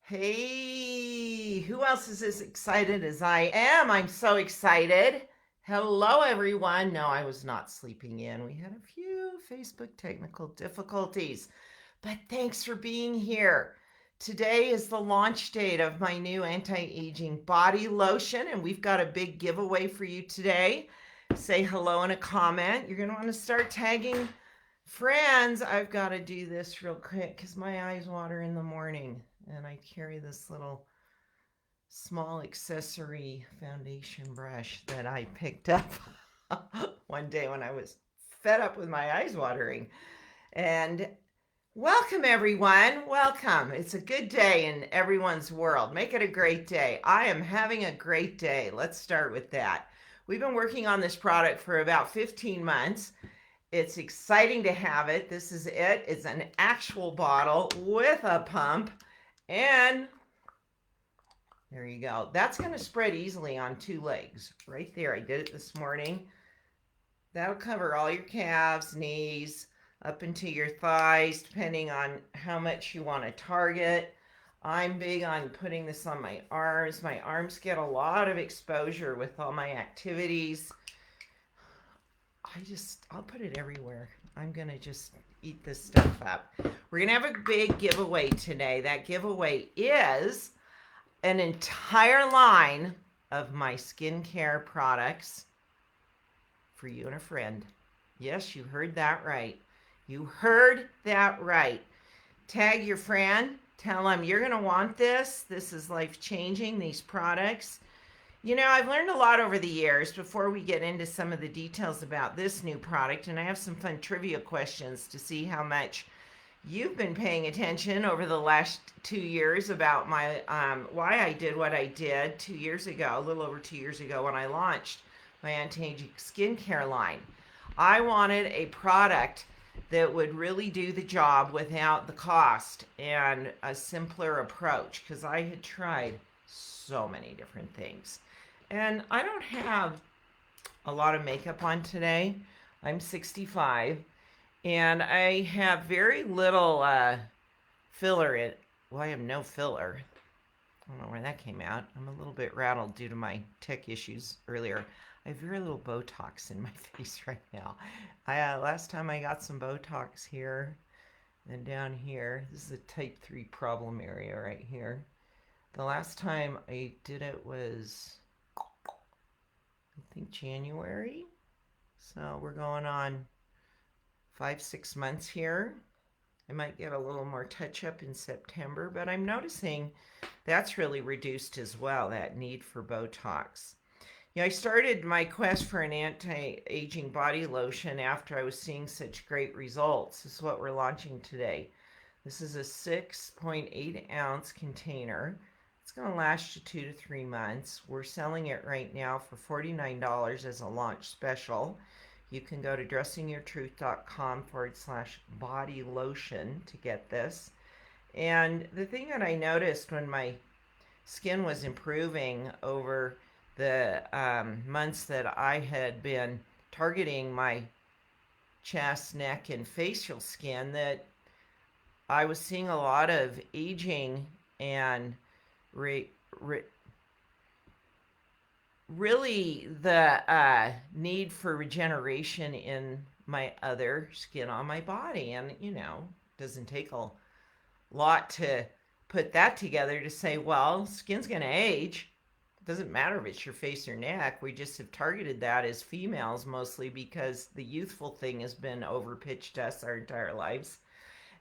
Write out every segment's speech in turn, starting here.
Hey, who else is as excited as I am? I'm so excited. Hello, everyone. No, I was not sleeping in. We had a few Facebook technical difficulties, but thanks for being here. Today is the launch date of my new anti aging body lotion, and we've got a big giveaway for you today. Say hello in a comment. You're going to want to start tagging friends. I've got to do this real quick because my eyes water in the morning and I carry this little small accessory foundation brush that I picked up one day when I was fed up with my eyes watering. And welcome, everyone. Welcome. It's a good day in everyone's world. Make it a great day. I am having a great day. Let's start with that. We've been working on this product for about 15 months. It's exciting to have it. This is it. It's an actual bottle with a pump. And there you go. That's going to spread easily on two legs. Right there. I did it this morning. That'll cover all your calves, knees, up into your thighs, depending on how much you want to target. I'm big on putting this on my arms. My arms get a lot of exposure with all my activities. I'll put it everywhere. I'm going to just eat this stuff up. We're going to have a big giveaway today. That giveaway is an entire line of my skincare products for you and a friend. Yes, you heard that right. You heard that right. Tag your friend. Tell them you're going to want this. This is life-changing, these products. You know, I've learned a lot over the years before we get into some of the details about this new product, and I have some fun trivia questions to see how much you've been paying attention over the last 2 years about my why I did what I did 2 years ago, a little over 2 years ago when I launched my anti-aging skincare line. I wanted a product that would really do the job without the cost and a simpler approach because I had tried so many different things. And I don't have a lot of makeup on today. I'm 65 and I have very little filler in. Well, I have no filler. I don't know where that came out. I'm a little bit rattled due to my tech issues earlier. I have very little Botox in my face right now. Last time I got some Botox here and down here. This is a type 3 problem area right here. The last time I did it was, I think, January. So we're going on 5-6 months here. I might get a little more touch up in September, but I'm noticing that's really reduced as well, that need for Botox. Yeah, I started my quest for an anti-aging body lotion after I was seeing such great results. This is what we're launching today. This is a 6.8 ounce container. It's going to last you 2 to 3 months. We're selling it right now for $49 as a launch special. You can go to dressingyourtruth.com/body lotion to get this. And the thing that I noticed when my skin was improving over the months that I had been targeting my chest, neck, and facial skin, that I was seeing a lot of aging and really the need for regeneration in my other skin on my body. And, you know, it doesn't take a lot to put that together to say, well, skin's going to age. It doesn't matter if it's your face or neck. We just have targeted that as females mostly because the youthful thing has been overpitched us our entire lives.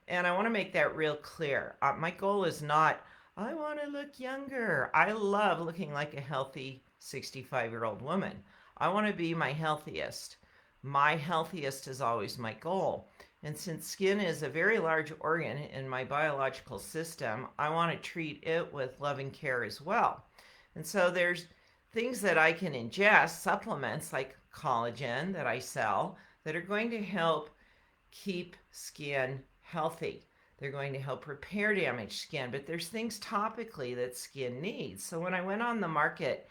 And I want to make that real clear. My goal is not, I want to look younger. I love looking like a healthy 65-year-old woman. I want to be my healthiest. My healthiest is always my goal. And since skin is a very large organ in my biological system, I want to treat it with love and care as well. And so there's things that I can ingest, supplements like collagen that I sell, that are going to help keep skin healthy. They're going to help repair damaged skin, but there's things topically that skin needs. So when I went on the market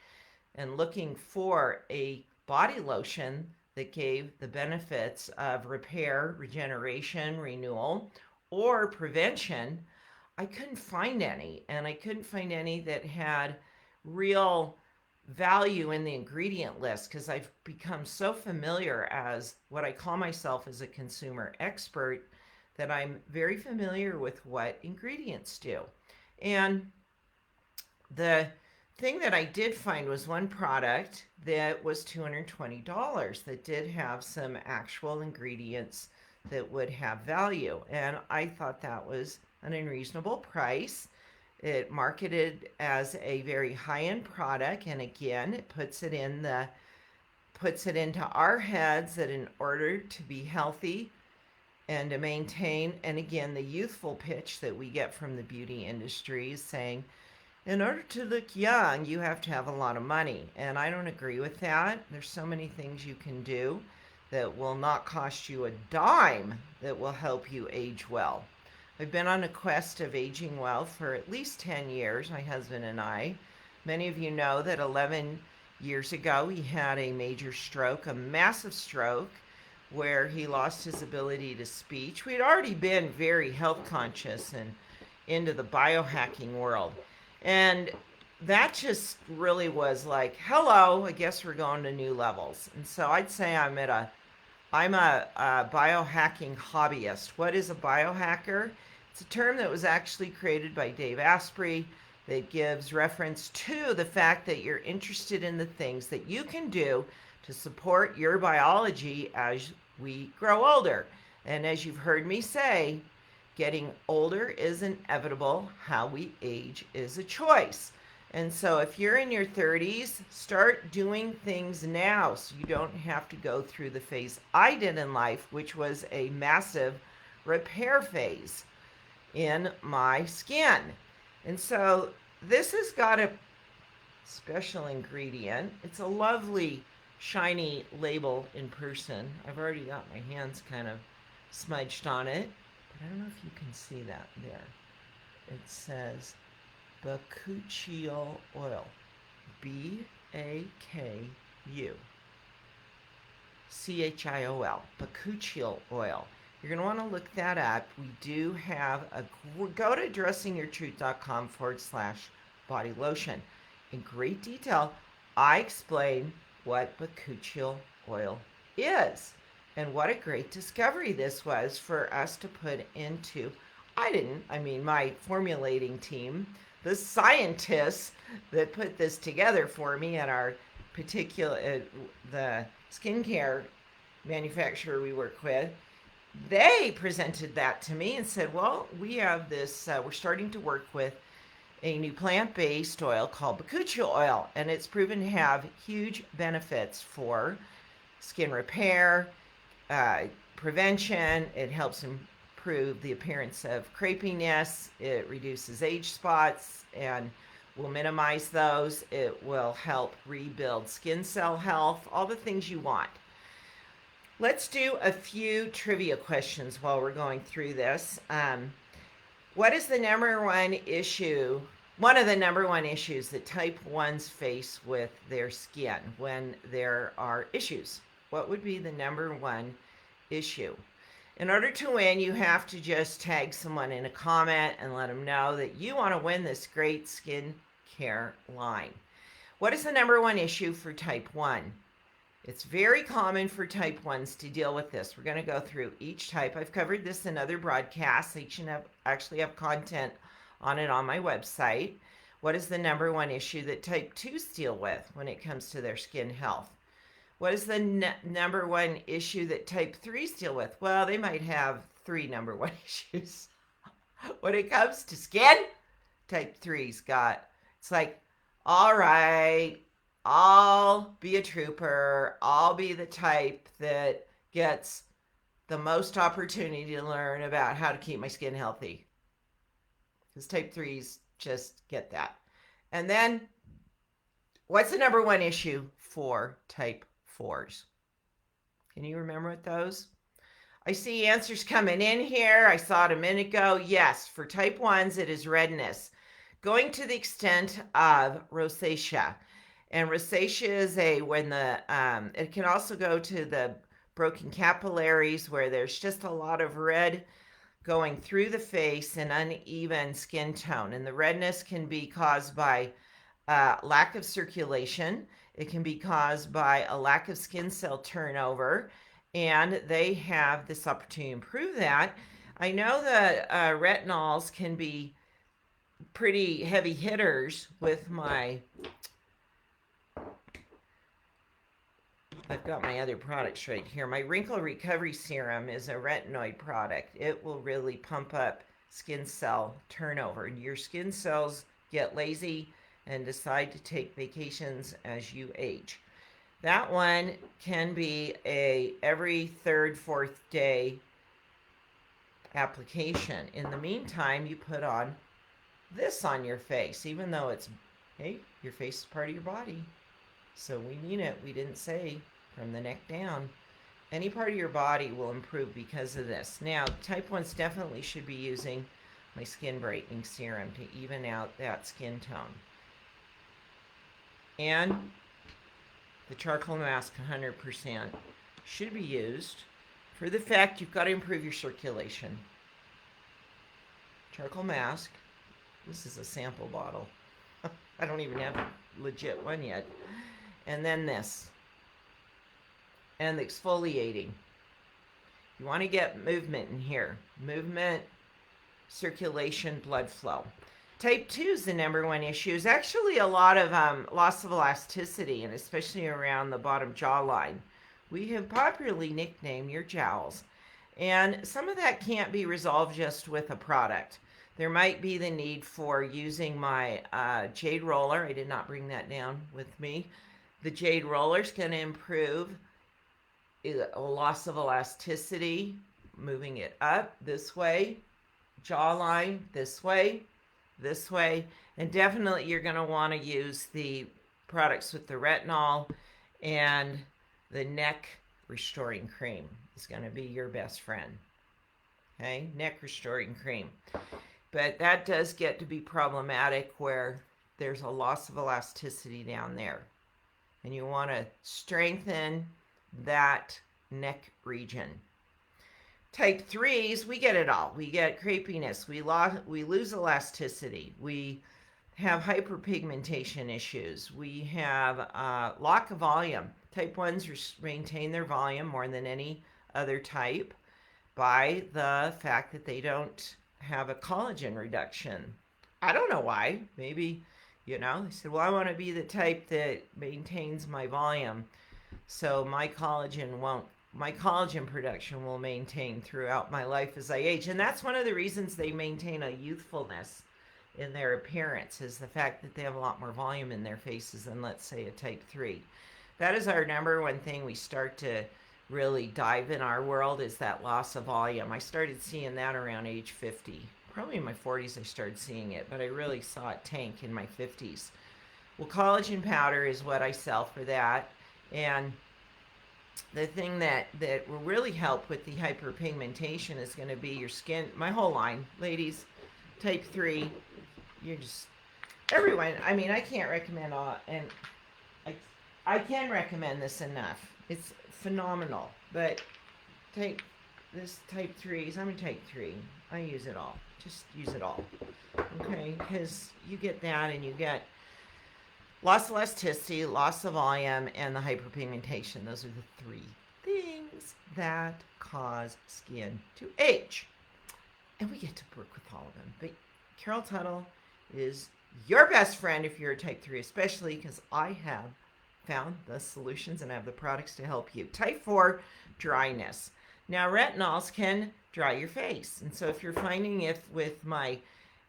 and looking for a body lotion that gave the benefits of repair, regeneration, renewal, or prevention, I couldn't find any, and I couldn't find any that had real value in the ingredient list because I've become so familiar as what I call myself as a consumer expert that I'm very familiar with what ingredients do. And the thing that I did find was one product that was $220 that did have some actual ingredients that would have value. And I thought that was an unreasonable price. It marketed as a very high-end product, and again, it puts it into our heads that in order to be healthy and to maintain, and again, the youthful pitch that we get from the beauty industry is saying, in order to look young, you have to have a lot of money. And I don't agree with that. There's so many things you can do that will not cost you a dime that will help you age well. I've been on a quest of aging well for at least 10 years, my husband and I. Many of you know that 11 years ago he had a major stroke, a massive stroke, where he lost his ability to speech. We had already been very health conscious and into the biohacking world. And that just really was like, hello, I guess we're going to new levels. And so I'd say I'm a biohacking hobbyist. What is a biohacker? It's a term that was actually created by Dave Asprey that gives reference to the fact that you're interested in the things that you can do to support your biology as we grow older. And as you've heard me say, getting older is inevitable. How we age is a choice. And so if you're in your 30s, start doing things now so you don't have to go through the phase I did in life, which was a massive repair phase in my skin. And so this has got a special ingredient. It's a lovely shiny label in person. I've already got my hands kind of smudged on it. I don't know if you can see that there. It says bakuchiol oil. Bakuchiol. Bakuchiol oil. You're going to want to look that up. We do have go to dressingyourtruth.com/body lotion. In great detail, I explain what bakuchiol oil is. And what a great discovery this was for us to put into, my formulating team, the scientists that put this together for me at our particular, the skincare manufacturer we work with, they presented that to me and said, well, we have this, we're starting to work with a new plant-based oil called bakuchiol oil, and it's proven to have huge benefits for skin repair, prevention. It helps improve the appearance of crepiness. It reduces age spots and will minimize those. It will help rebuild skin cell health, all the things you want. Let's do a few trivia questions while we're going through this. What is the number one issue, one of the number one issues that type 1s face with their skin when there are issues? What would be the number one issue? In order to win, you have to just tag someone in a comment and let them know that you want to win this great skin care line. What is the number one issue for type 1? It's very common for type 1s to deal with this. We're going to go through each type. I've covered this in other broadcasts. I actually have content on it on my website. What is the number one issue that type 2s deal with when it comes to their skin health? What is the number one issue that type 3s deal with? Well, they might have 3 number one issues. When it comes to skin, type 3's got, it's like, all right, I'll be a trooper. I'll be the type that gets the most opportunity to learn about how to keep my skin healthy. Because type 3s just get that. And then, what's the number one issue for type 4s? Can you remember what those? I see answers coming in here. I saw it a minute ago. Yes, for type 1s, it is redness, going to the extent of rosacea. And rosacea is it can also go to the broken capillaries where there's just a lot of red going through the face and uneven skin tone. And the redness can be caused by lack of circulation. It can be caused by a lack of skin cell turnover. And they have this opportunity to improve that. I know that retinols can be pretty heavy hitters with my, I've got my other products right here. My Wrinkle Recovery Serum is a retinoid product. It will really pump up skin cell turnover. Your skin cells get lazy and decide to take vacations as you age. That one can be a every third, fourth day application. In the meantime, you put on this on your face, even though it's, hey, your face is part of your body. So we mean it. We didn't say from the neck down. Any part of your body will improve because of this. Now, type 1s definitely should be using my skin brightening serum to even out that skin tone. And the charcoal mask 100% should be used for the fact you've got to improve your circulation. Charcoal mask. This is a sample bottle. I don't even have a legit one yet. And then this. And the exfoliating. You want to get movement in here. Movement, circulation, blood flow. Type 2 is the #1 issue. Is actually a lot of loss of elasticity, and especially around the bottom jawline. We have popularly nicknamed your jowls. And some of that can't be resolved just with a product. There might be the need for using my jade roller. I did not bring that down with me. The jade roller is going to improve a loss of elasticity, moving it up this way, jawline this way, and definitely you're going to want to use the products with the retinol, and the neck restoring cream is going to be your best friend. Okay, neck restoring cream. But that does get to be problematic where there's a loss of elasticity down there. And you want to strengthen that neck region. Type 3s, we get it all. We get crepiness. We lose elasticity. We have hyperpigmentation issues. We have lack of volume. Type 1s maintain their volume more than any other type by the fact that they don't have a collagen reduction. I don't know why. Maybe, they said, well, I want to be the type that maintains my volume, so my collagen production will maintain throughout my life as I age. And that's one of the reasons they maintain a youthfulness in their appearance, is the fact that they have a lot more volume in their faces than, let's say, a type 3. That is our #1 thing we start to really dive in our world, is that loss of volume. I started seeing that around age 50. Probably in my 40s I started seeing it, but I really saw it tank in my 50s. Well, collagen powder is what I sell for that. And the thing that will really help with the hyperpigmentation is going to be your skin. My whole line, ladies, type 3, you're just, everyone, I mean, I can't recommend all, and I can recommend this enough. It's phenomenal. But take this type 3s. I'm a type 3. I use it all. Just use it all. Okay? Because you get that, and you get loss of elasticity, loss of volume, and the hyperpigmentation. Those are the 3 things that cause skin to age. And we get to work with all of them. But Carol Tuttle is your best friend if you're a type 3, especially because I have found the solutions and I have the products to help you. Type 4, dryness. Now, retinols can dry your face. And so if you're finding if with my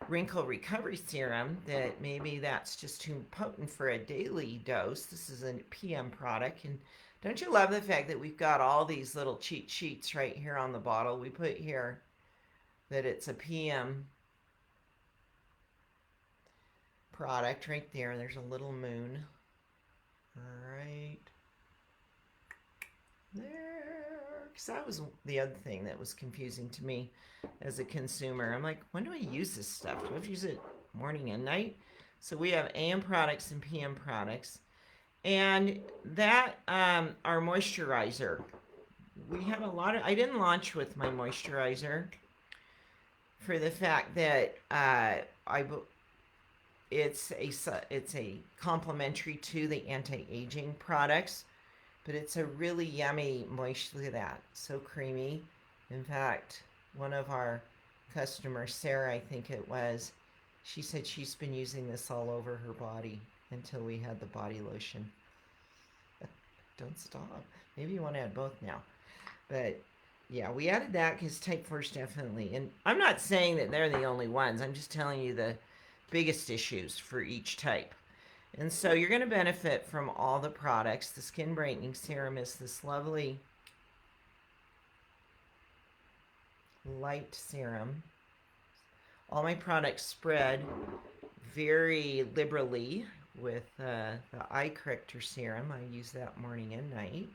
Wrinkle Recovery Serum that maybe that's just too potent for a daily dose, this is a PM product. And don't you love the fact that we've got all these little cheat sheets right here on the bottle? We put here that it's a PM product right there. There's a little moon. Right there. Because that was the other thing that was confusing to me as a consumer. I'm like, when do I use this stuff? Do I have to use it morning and night? So we have AM products and PM products. And that, our moisturizer. We have a lot of, I didn't launch with my moisturizer. for the fact that it's a complementary to the anti-aging products, but it's a really yummy moist. Look at that, so creamy. In fact, one of our customers, Sarah, I think it was, she said she's been using this all over her body until we had the body lotion. Don't stop. Maybe you want to add both now. But yeah, we added that because type 4's definitely, and I'm not saying that they're the only ones. I'm just telling you the biggest issues for each type. And so you're going to benefit from all the products. The skin brightening serum is this lovely light serum. All my products spread very liberally with the eye corrector serum. I use that morning and night.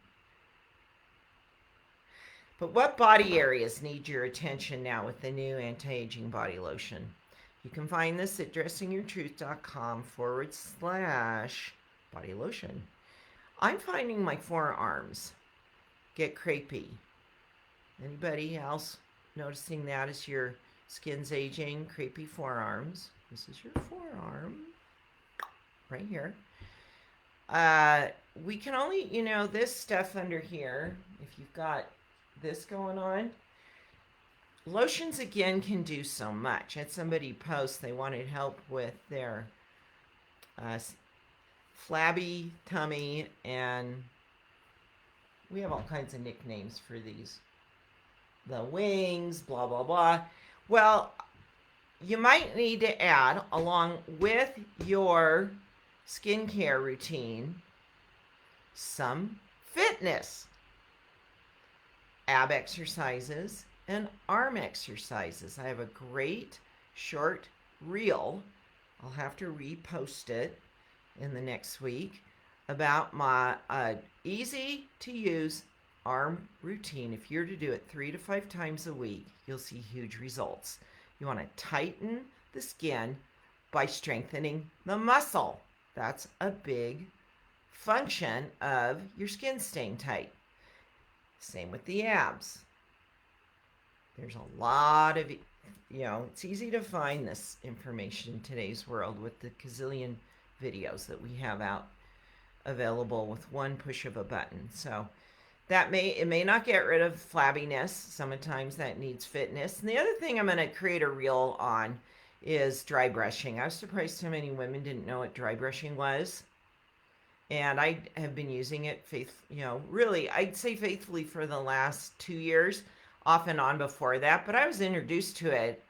But what body areas need your attention now with the new anti-aging body lotion? You can find this at dressingyourtruth.com/body lotion. I'm finding my forearms get crepey. Anybody else noticing that as your skin's aging? Crepey forearms. This is your forearm right here. We can only, this stuff under here, if you've got this going on, lotions again can do so much. I had somebody post they wanted help with their flabby tummy, and we have all kinds of nicknames for these. The wings, blah, blah, blah. Well, you might need to add, along with your skincare routine, some fitness. Ab exercises and arm exercises. I have a great short reel. I'll have to repost it in the next week about my easy to use arm routine. If you're to do it 3 to 5 times a week, you'll see huge results. You want to tighten the skin by strengthening the muscle. That's a big function of your skin staying tight. Same with the abs. There's a lot of, it's easy to find this information in today's world with the gazillion videos that we have out available with one push of a button. So it may not get rid of flabbiness. Sometimes that needs fitness. And the other thing I'm going to create a reel on is dry brushing. I was surprised how many women didn't know what dry brushing was. And I have been using it really, I'd say faithfully for the last 2 years, off and on before that. But I was introduced to it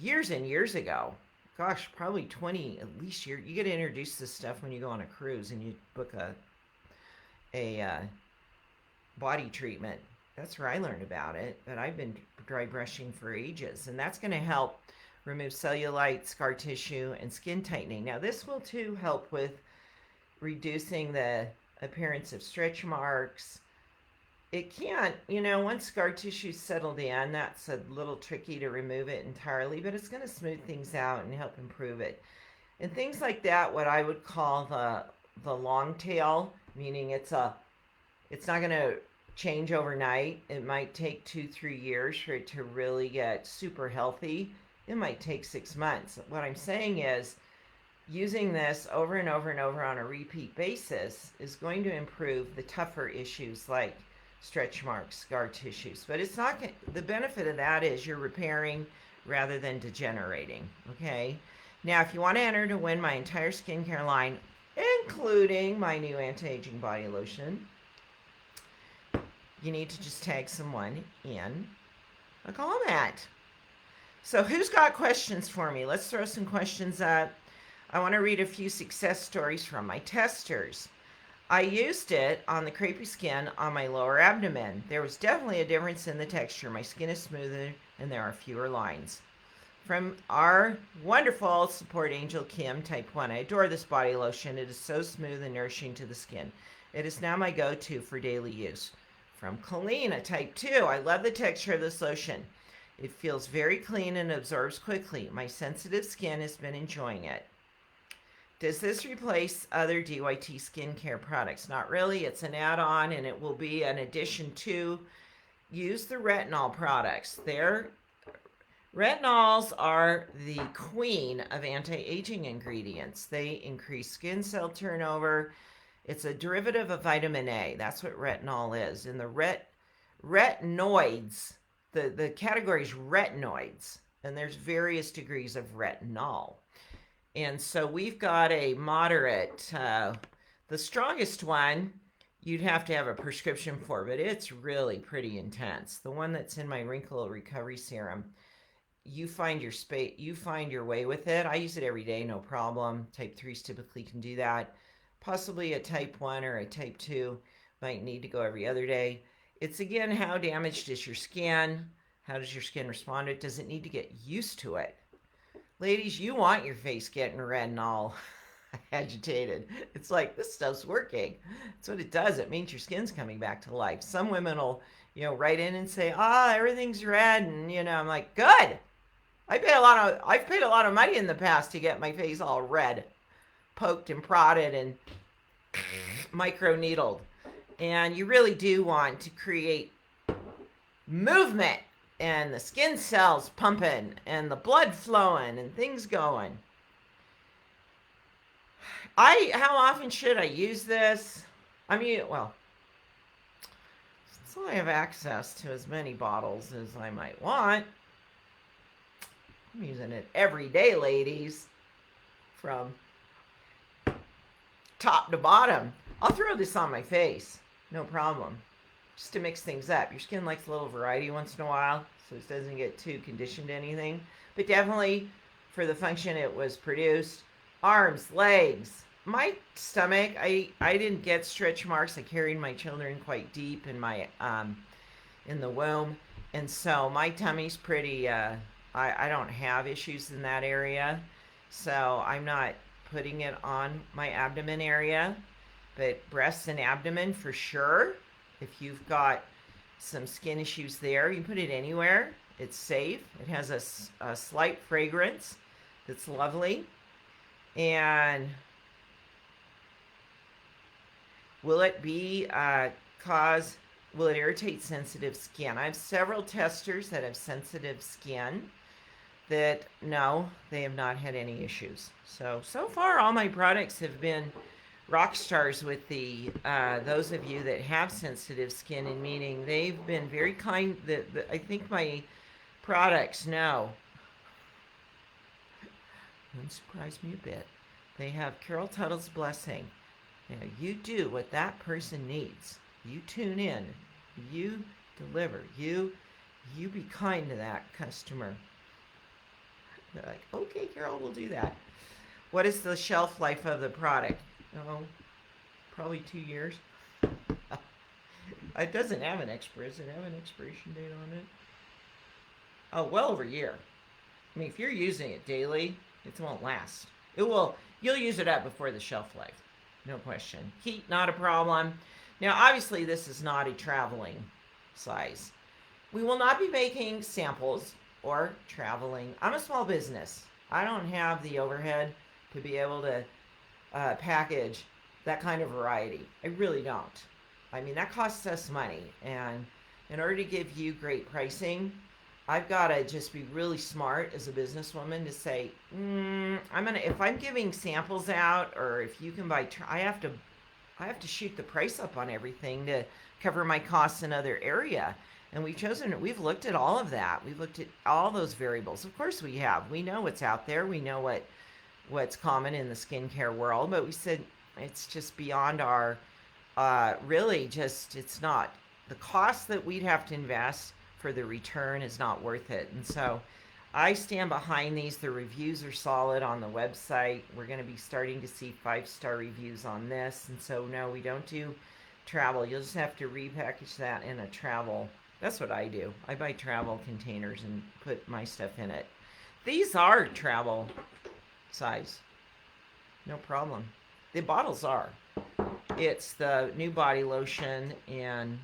years and years ago. Gosh, probably 20 at least years. You get introduced to stuff when you go on a cruise and you book a body treatment. That's where I learned about it. But I've been dry brushing for ages. And that's going to help remove cellulite, scar tissue, and skin tightening. Now, this will too help with reducing the appearance of stretch marks. It can't, once scar tissue's settled in, that's a little tricky to remove it entirely, but it's going to smooth things out and help improve it. And things like that, what I would call the long tail, meaning it's not going to change overnight. It might take 2-3 years for it to really get super healthy. It might take 6 months. What I'm saying is, using this over and over and over on a repeat basis is going to improve the tougher issues like stretch marks, scar tissues. But it's not the benefit of that is you're repairing rather than degenerating. Okay. Now, if you want to enter to win my entire skincare line, including my new anti-aging body lotion, you need to just tag someone in a comment. So who's got questions for me? Let's throw some questions up. I want to read a few success stories from my testers. I used it on the crepey skin on my lower abdomen. There was definitely a difference in the texture. My skin is smoother and there are fewer lines. From our wonderful support angel, Kim, type 1. I adore this body lotion. It is so smooth and nourishing to the skin. It is now my go-to for daily use. From Colleen, a type 2. I love the texture of this lotion. It feels very clean and absorbs quickly. My sensitive skin has been enjoying it. Does this replace other DYT skincare products? Not really. It's an add-on, and it will be an addition to. Use the retinol products. Retinols are the queen of anti-aging ingredients. They increase skin cell turnover. It's a derivative of vitamin A. That's what retinol is. And the retinoids, the category is retinoids, and there's various degrees of retinol. And so we've got a moderate, the strongest one you'd have to have a prescription for, but it's really pretty intense. The one that's in my wrinkle recovery serum, you find your way with it. I use it every day, no problem. Type 3s typically can do that. Possibly a type 1 or a type 2 might need to go every other day. It's again, how damaged is your skin? How does your skin respond to it? Does it need to get used to it? Ladies, you want your face getting red and all agitated. It's like, this stuff's working. That's what it does. It means your skin's coming back to life. Some women will, write in and say, everything's red. And, I'm like, good. I've paid a lot of money in the past to get my face all red, poked and prodded and micro needled. And you really do want to create movement and the skin cells pumping and the blood flowing and things going. How often should I use this? Since I have access to as many bottles as I might want, I'm using it every day, ladies, from top to bottom. I'll throw this on my face, no problem, just to mix things up. Your skin likes a little variety once in a while, so it doesn't get too conditioned to anything. But definitely, for the function it was produced, arms, legs, my stomach, I didn't get stretch marks. I carried my children quite deep in my in the womb, and so my tummy's pretty. I don't have issues in that area, so I'm not putting it on my abdomen area, but breasts and abdomen for sure. If you've got some skin issues there, you can put it anywhere. It's safe. It has a slight fragrance that's lovely. And will it irritate sensitive skin? I have several testers that have sensitive skin that, no, they have not had any issues. So far all my products have been rock stars with the those of you that have sensitive skin, and meaning they've been very kind. I think my products now, it surprised me a bit. They have Carol Tuttle's blessing. You do what that person needs. You tune in. You deliver. You be kind to that customer. They're like, okay, Carol, we'll do that. What is the shelf life of the product? Oh, probably 2 years. It doesn't have an expiration. Does it have an expiration date on it? Oh, well over a year. I mean, if you're using it daily, it won't last. You'll use it up before the shelf life. No question. Heat, not a problem. Now, obviously, this is not a traveling size. We will not be making samples or traveling. I'm a small business. I don't have the overhead to be able to package that kind of variety. I really don't. I mean, that costs us money. And in order to give you great pricing, I've got to just be really smart as a businesswoman to say, if I'm giving samples out, or if you can buy, I have to shoot the price up on everything to cover my costs in other area. And we've looked at all of that. We've looked at all those variables. Of course we have. We know what's out there. We know what's common in the skincare world, but we said it's just beyond our, it's not. The cost that we'd have to invest for the return is not worth it. And so I stand behind these. The reviews are solid on the website. We're going to be starting to see 5-star reviews on this. And so, no, we don't do travel. You'll just have to repackage that in a travel. That's what I do. I buy travel containers and put my stuff in it. These are travel size. No problem. The bottles are. It's the new body lotion, and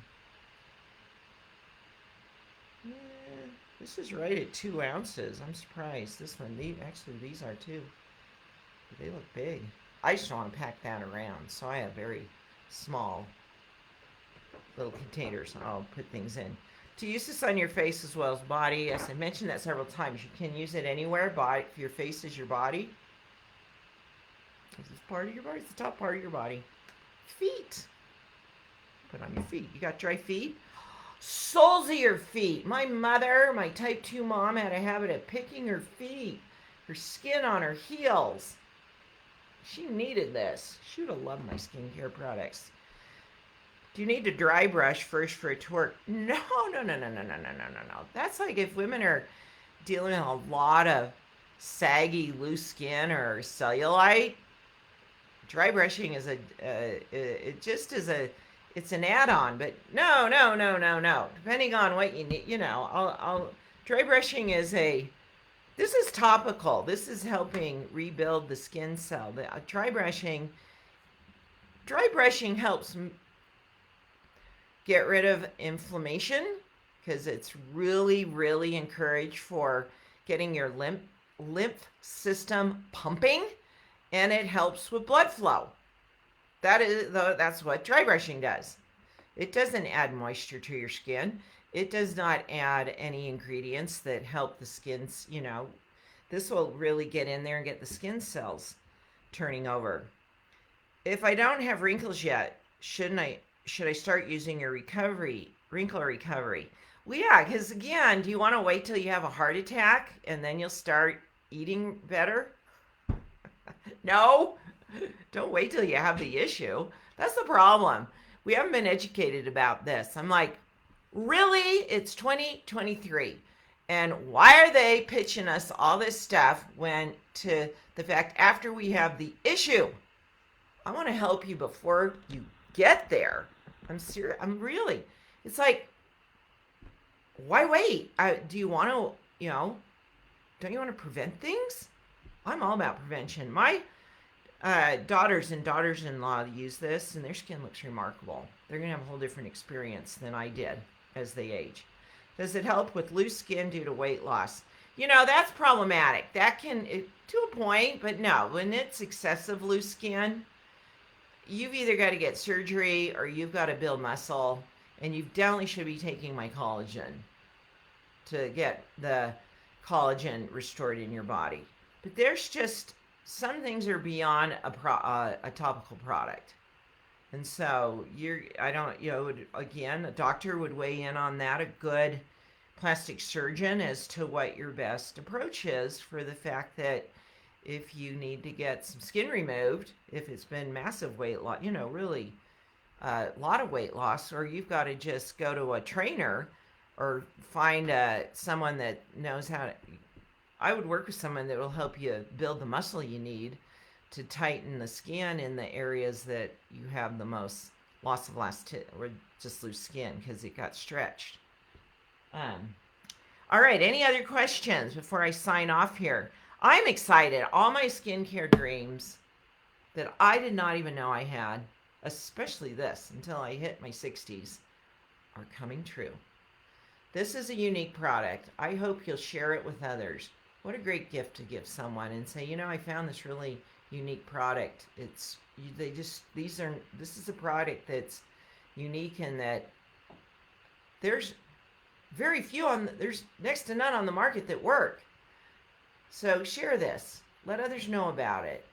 this is right at 2 ounces. I'm surprised. This one, these are too. They look big. I just don't want to pack that around, so I have very small little containers I'll put things in. To use this on your face as well as body. Yes, I mentioned that several times. You can use it anywhere. Body, if your face is your body. This is part of your body. It's the top part of your body. Feet. Put on your feet. You got dry feet? Soles of your feet. My mother, my type 2 mom, had a habit of picking her feet, her skin on her heels. She needed this. She would have loved my skincare products. Do you need to dry brush first for it to work? No. That's like if women are dealing with a lot of saggy, loose skin or cellulite. Dry brushing is it's an add-on, but no. Depending on what you need, dry brushing this is topical. This is helping rebuild the skin cell. Dry brushing helps get rid of inflammation because it's really, really encouraged for getting your lymph system pumping, and it helps with blood flow. That's what dry brushing does. It doesn't add moisture to your skin. It does not add any ingredients that help the skin's, this will really get in there and get the skin cells turning over. If I don't have wrinkles yet, should I start using your wrinkle recovery? Well, yeah, because again, do you want to wait till you have a heart attack and then you'll start eating better? No, don't wait till you have the issue. That's the problem. We haven't been educated about this. I'm like, really? It's 2023. And why are they pitching us all this stuff when to the fact after we have the issue? I want to help you before you get there. I'm serious. It's like, why wait? Do you want to, don't you want to prevent things? I'm all about prevention. My daughters and daughters-in-law use this, and their skin looks remarkable. They're going to have a whole different experience than I did as they age. Does it help with loose skin due to weight loss? That's problematic. That can, to a point, but no. When it's excessive loose skin, you've either got to get surgery or you've got to build muscle, and you definitely should be taking my collagen to get the collagen restored in your body. But there's just some things are beyond a topical product. And so again, a doctor would weigh in on that, a good plastic surgeon, as to what your best approach is for the fact that if you need to get some skin removed, if it's been massive weight loss, really a lot of weight loss, or you've got to just go to a trainer or find someone that knows how to. I would work with someone that will help you build the muscle you need to tighten the skin in the areas that you have the most loss of elasticity or just loose skin because it got stretched. All right, any other questions before I sign off here? I'm excited. All my skincare dreams that I did not even know I had, especially this until I hit my 60s, are coming true. This is a unique product. I hope you'll share it with others. What a great gift to give someone and say, I found this really unique product. This is a product that's unique in that there's very few there's next to none on the market that work. So share this. Let others know about it.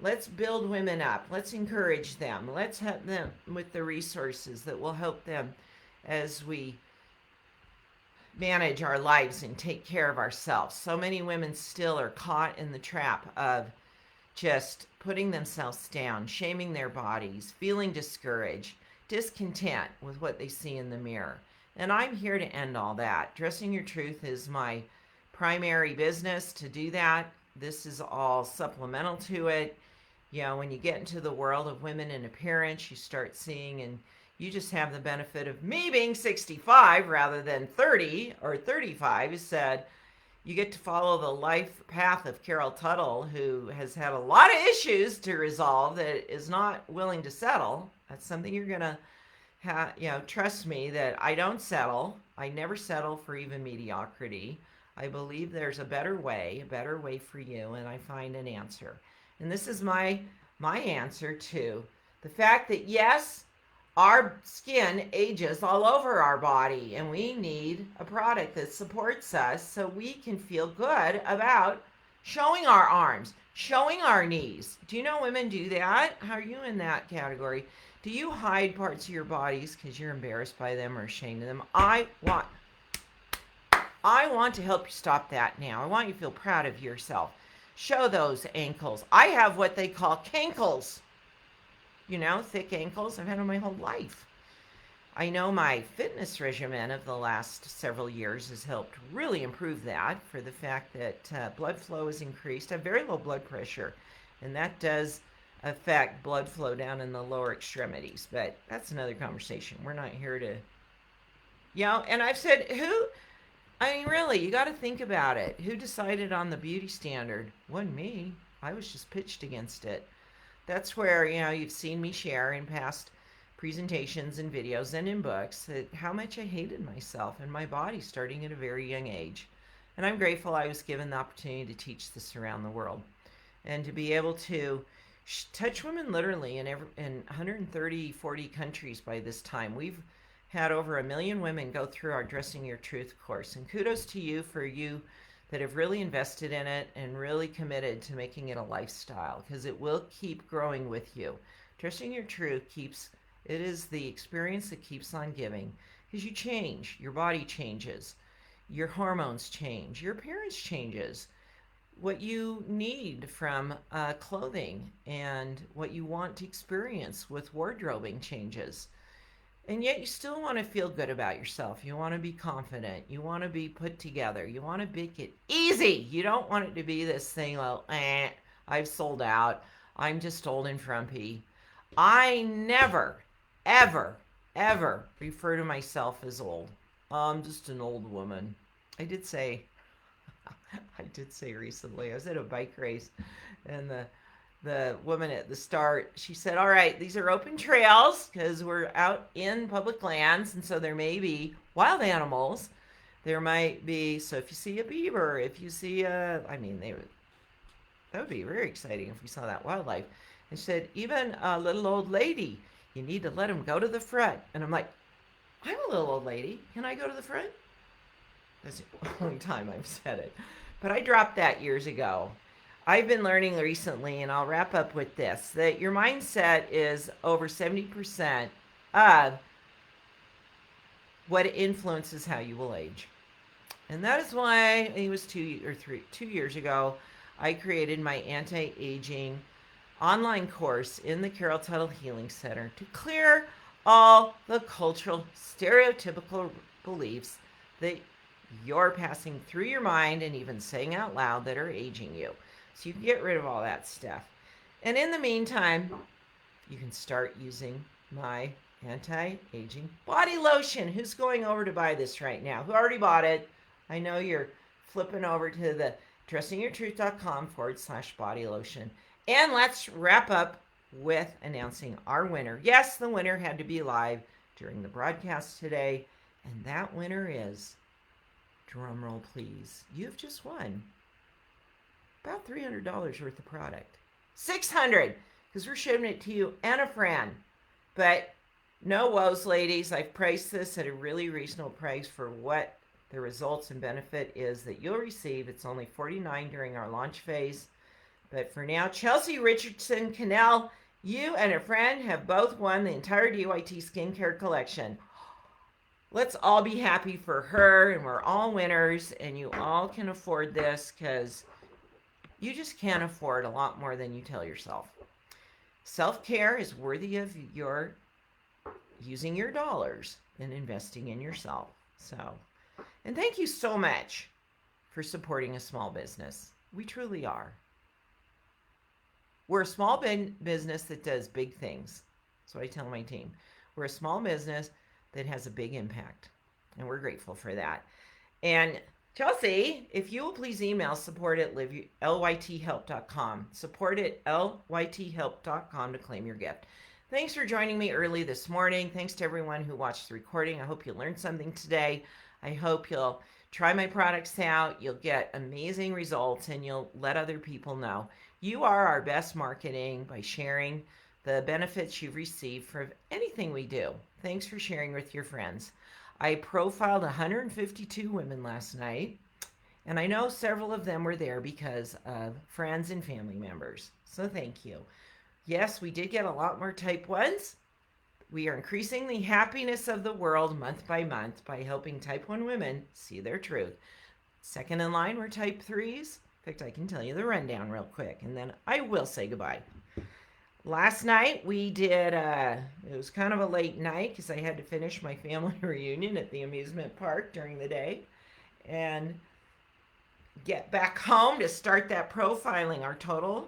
Let's build women up. Let's encourage them. Let's help them with the resources that will help them as we manage our lives and take care of ourselves. So many women still are caught in the trap of just putting themselves down, shaming their bodies, feeling discouraged, discontent with what they see in the mirror. And I'm here to end all that. Dressing Your Truth is my primary business to do that. This is all supplemental to it. When you get into the world of women in appearance, you start seeing, and you just have the benefit of me being 65 rather than 30 or 35. You said you get to follow the life path of Carol Tuttle, who has had a lot of issues to resolve that is not willing to settle. That's something you're going to have, trust me that I don't settle. I never settle for even mediocrity. I believe there's a better way for you, and I find an answer. And this is my answer to the fact that, yes, our skin ages all over our body, and we need a product that supports us so we can feel good about showing our arms, showing our knees. Do you know women do that? How are you in that category? Do you hide parts of your bodies because you're embarrassed by them or ashamed of them? I want to help you stop that now. I want you to feel proud of yourself. Show those ankles. I have what they call cankles. You know, thick ankles. I've had them my whole life. I know my fitness regimen of the last several years has helped really improve that for the fact that blood flow is increased. I have very low blood pressure, and that does affect blood flow down in the lower extremities. But that's another conversation. We're not here to, and I've said, I mean, really, you got to think about it. Who decided on the beauty standard? Wasn't me. I was just pitched against it. That's where, you've seen me share in past presentations and videos and in books that how much I hated myself and my body starting at a very young age. And I'm grateful I was given the opportunity to teach this around the world and to be able to touch women literally in 130, 40 countries by this time. We've had over 1 million women go through our Dressing Your Truth course. And kudos to you for you that have really invested in it and really committed to making it a lifestyle, because it will keep growing with you. Dressing Your Truth it is the experience that keeps on giving, because you change, your body changes, your hormones change, your appearance changes, what you need from clothing and what you want to experience with wardrobing changes. And yet you still want to feel good about yourself. You want to be confident. You want to be put together. You want to make it easy. You don't want it to be this thing, I've sold out. I'm just old and frumpy. I never, ever, ever refer to myself as old. I'm just an old woman. I did say recently, I was at a bike race, and the woman at the start, she said, all right, these are open trails because we're out in public lands, and so there may be wild animals. There might be, so if you see a beaver, if you see that would be very exciting if we saw that wildlife. And she said, even a little old lady, you need to let them go to the front. And I'm like, I'm a little old lady. Can I go to the front? That's the only time I've said it. But I dropped that years ago. I've been learning recently, and I'll wrap up with this, that your mindset is over 70% of what influences how you will age. And that is why, it was 2 years ago, I created my anti-aging online course in the Carol Tuttle Healing Center to clear all the cultural stereotypical beliefs that you're passing through your mind and even saying out loud that are aging you. So you can get rid of all that stuff. And in the meantime, you can start using my anti-aging body lotion. Who's going over to buy this right now? Who already bought it? I know you're flipping over to the dressingyourtruth.com/body lotion. And let's wrap up with announcing our winner. Yes, the winner had to be live during the broadcast today. And that winner is, drumroll please, you've just won about $300 worth of product. $600, because we're shipping it to you and a friend. But no woes, ladies. I've priced this at a really reasonable price for what the results and benefit is that you'll receive. It's only $49 during our launch phase. But for now, Chelsea Richardson Cannell, you and a friend have both won the entire DYT skincare collection. Let's all be happy for her, and we're all winners, and you all can afford this, because you just can't afford a lot more than you tell yourself. Self-care is worthy of your using your dollars and investing in yourself. And thank you so much for supporting a small business. We truly are. We're a small business that does big things. That's what I tell my team. We're a small business that has a big impact, and we're grateful for that. And Chelsea, if you will please email support@lythelp.com, support@lythelp.com to claim your gift. Thanks for joining me early this morning. Thanks to everyone who watched the recording. I hope you learned something today. I hope you'll try my products out. You'll get amazing results, and you'll let other people know. You are our best marketing by sharing the benefits you've received from anything we do. Thanks for sharing with your friends. I profiled 152 women last night, and I know several of them were there because of friends and family members. So thank you. Yes, we did get a lot more type 1s. We are increasing the happiness of the world month by month by helping type 1 women see their truth. Second in line were type 3s. In fact, I can tell you the rundown real quick, and then I will say goodbye. Last night we did, it was kind of a late night because I had to finish my family reunion at the amusement park during the day and get back home to start that profiling. Our total,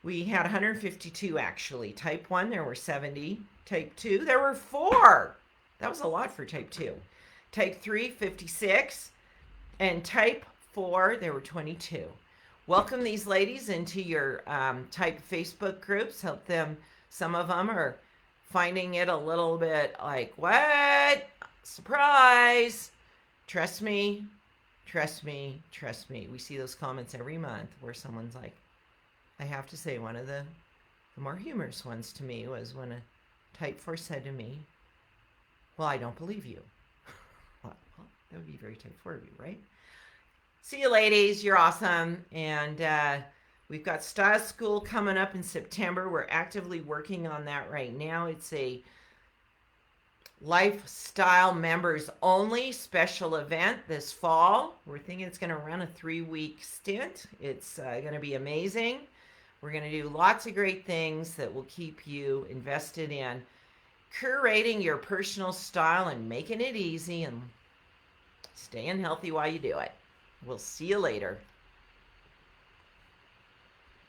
we had 152 actually. Type 1, there were 70. Type 2, there were 4. That was a lot for type 2. Type 3, 56. And type 4, there were 22. Welcome these ladies into your type Facebook groups. Help them. Some of them are finding it a little bit like, what? Surprise. Trust me, trust me, trust me. We see those comments every month where someone's like, I have to say, one of the more humorous ones to me was when a type 4 said to me, well, I don't believe you. Well, that would be very type 4 of you, right? See you ladies, you're awesome. And we've got Style School coming up in September. We're actively working on that right now. It's a lifestyle members only special event this fall. We're thinking it's going to run a 3-week stint. It's going to be amazing. We're going to do lots of great things that will keep you invested in curating your personal style and making it easy and staying healthy while you do it. We'll see you later.